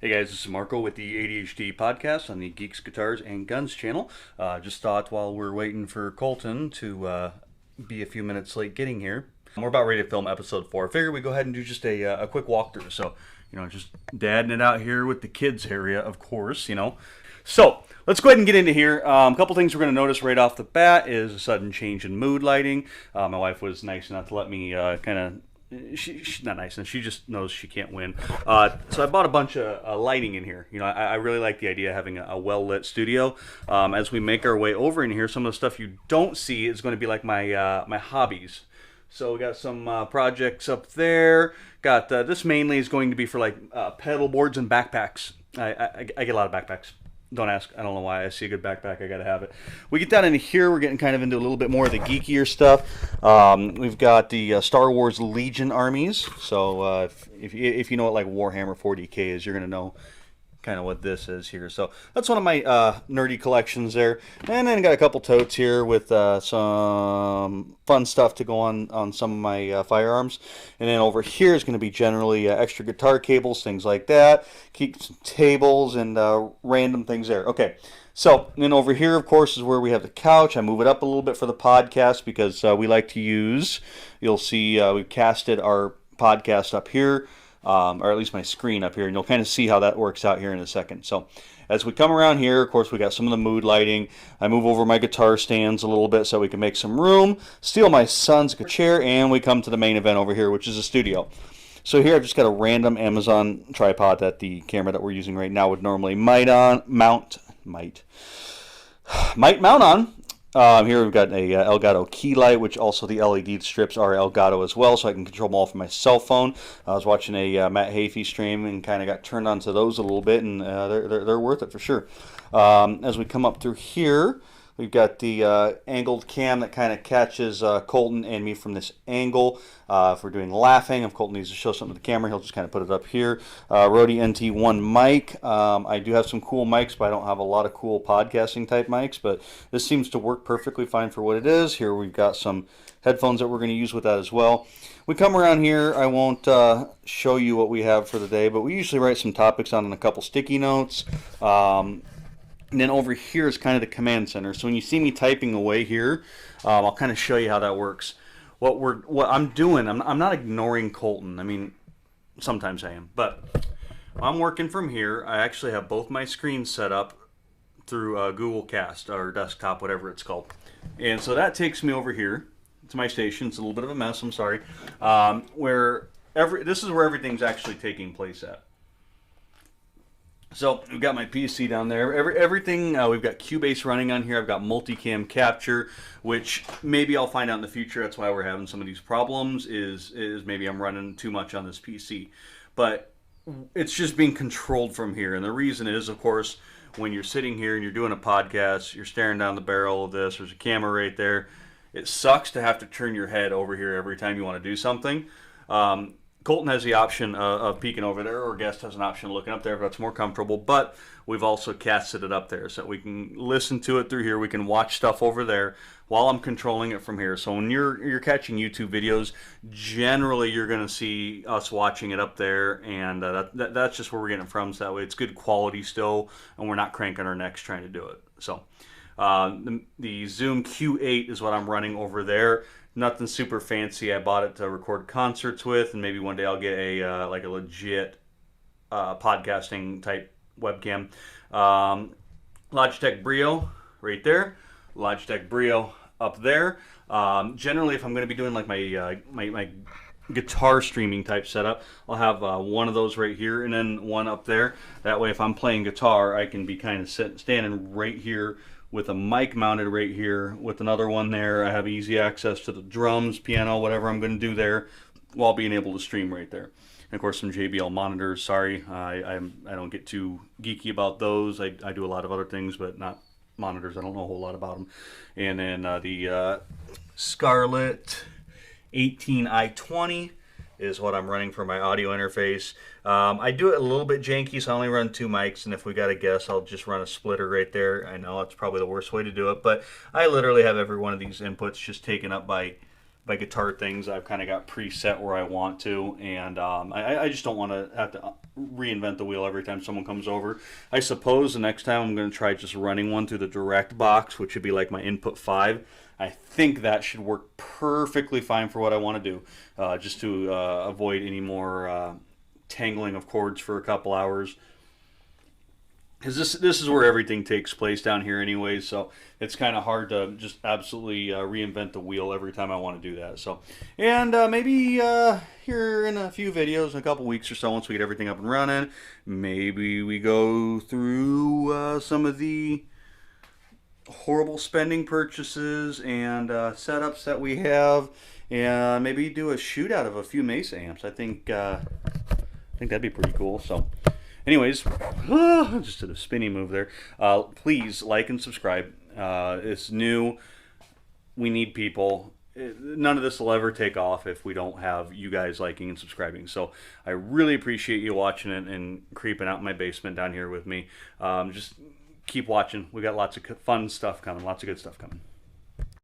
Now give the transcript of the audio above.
Hey guys, this is Marco with the ADHD podcast on the Geeks, Guitars, and Guns channel. Just thought while we're waiting for Colton to be a few minutes late getting here, we're about ready to film episode 4. I figured we'd go ahead and do just a quick walkthrough. So, just dadding it out here with the kids area, of course. So, let's go ahead and get into here. A couple things we're going to notice right off the bat is a sudden change in mood lighting. My wife was nice enough to let me kind of she's not nice, and she just knows she can't win. So I bought a bunch of lighting in here. I really like the idea of having a well-lit studio. As we make our way over in here, some of the stuff you don't see is going to be like my hobbies. So we got some projects up there. Got this mainly is going to be for like pedal boards and backpacks. I get a lot of backpacks. Don't ask. I don't know why. I see a good backpack. I got to have it. We get down into here. We're getting kind of into a little bit more of the geekier stuff. We've got the Star Wars Legion armies. So if you know what like Warhammer 40K is, you're going to know kind of what this is here. So that's one of my nerdy collections there. And then got a couple totes here with some fun stuff to go on some of my firearms. And then over here is going to be generally extra guitar cables, things like that. Keep some tables and random things there. Okay. So, then over here, of course, is where we have the couch. I move it up a little bit for the podcast because we like to use, you'll see we've casted our podcast up here. Or at least my screen up here, and you'll kind of see how that works out here in a second. So as we come around here, of course, we got some of the mood lighting. I move over my guitar stands a little bit so we can make some room, steal my son's chair, and we come to the main event over here, which is a studio. So here I've just got a random Amazon tripod that the camera that we're using right now would normally might mount on. Here we've got a Elgato key light, which also the LED strips are Elgato as well, so I can control them all from my cell phone. I was watching a Matt Hafey stream and kind of got turned on to those a little bit, and they're worth it for sure. As we come up through here, we've got the angled cam that kind of catches Colton and me from this angle. If we're doing laughing, if Colton needs to show something to the camera, he'll just kind of put it up here. Rode NT1 mic. I do have some cool mics, but I don't have a lot of cool podcasting type mics, but this seems to work perfectly fine for what it is. Here we've got some headphones that we're going to use with that as well. We come around here, I won't show you what we have for the day, but we usually write some topics on a couple sticky notes. And then over here is kind of the command center. So when you see me typing away here, I'll kind of show you how that works. What I'm doing, I'm not ignoring Colton. I mean, sometimes I am, but I'm working from here. I actually have both my screens set up through Google Cast or desktop, whatever it's called. And so that takes me over here to my station. It's a little bit of a mess. I'm sorry. This is where everything's actually taking place at. So we've got my PC down there. Everything we've got Cubase running on here. I've got multicam capture, which maybe I'll find out in the future. That's why we're having some of these problems. Is maybe I'm running too much on this PC, but it's just being controlled from here. And the reason is, of course, when you're sitting here and you're doing a podcast, you're staring down the barrel of this. There's a camera right there. It sucks to have to turn your head over here every time you want to do something. Colton has the option of peeking over there, or Guest has an option of looking up there if that's more comfortable, but we've also casted it up there so that we can listen to it through here. We can watch stuff over there while I'm controlling it from here. So when you're catching YouTube videos, generally you're going to see us watching it up there, and that's just where we're getting it from, so that way it's good quality still, and we're not cranking our necks trying to do it. So the Zoom Q8 is what I'm running over there. Nothing super fancy. I bought it to record concerts with, and maybe one day I'll get a like a legit podcasting type webcam. Logitech Brio right there. Logitech Brio up there. Generally, if I'm going to be doing like my guitar streaming type setup, I'll have one of those right here and then one up there. That way, if I'm playing guitar, I can be kind of standing right here with a mic mounted right here with another one there. I have easy access to the drums, piano, whatever I'm going to do there, while being able to stream right there. And of course some JBL monitors. Sorry, I don't get too geeky about those. I do a lot of other things, but not monitors. I don't know a whole lot about them. And then the Scarlett 18i20 is what I'm running for my audio interface. I do it a little bit janky, so I only run 2 mics, and if we got a guess, I'll just run a splitter right there. I know that's probably the worst way to do it, but I literally have every one of these inputs just taken up by guitar things. I've kind of got preset where I want to, and I just don't want to have to reinvent the wheel every time someone comes over. I suppose the next time I'm going to try just running one through the direct box, which would be like my input 5. I think that should work perfectly fine for what I want to do, just to avoid any more tangling of cords for a couple hours. Because this is where everything takes place down here anyways, so it's kind of hard to just absolutely reinvent the wheel every time I want to do that. So, and maybe here in a few videos, in a couple weeks or so, once we get everything up and running, maybe we go through some of the horrible spending purchases and setups that we have, and maybe do a shootout of a few Mesa amps. I think that'd be pretty cool. So. Anyways, just did a spinny move there. Please like and subscribe. It's new. We need people. None of this will ever take off if we don't have you guys liking and subscribing. So I really appreciate you watching it and creeping out in my basement down here with me. Just keep watching. We got lots of fun stuff coming. Lots of good stuff coming.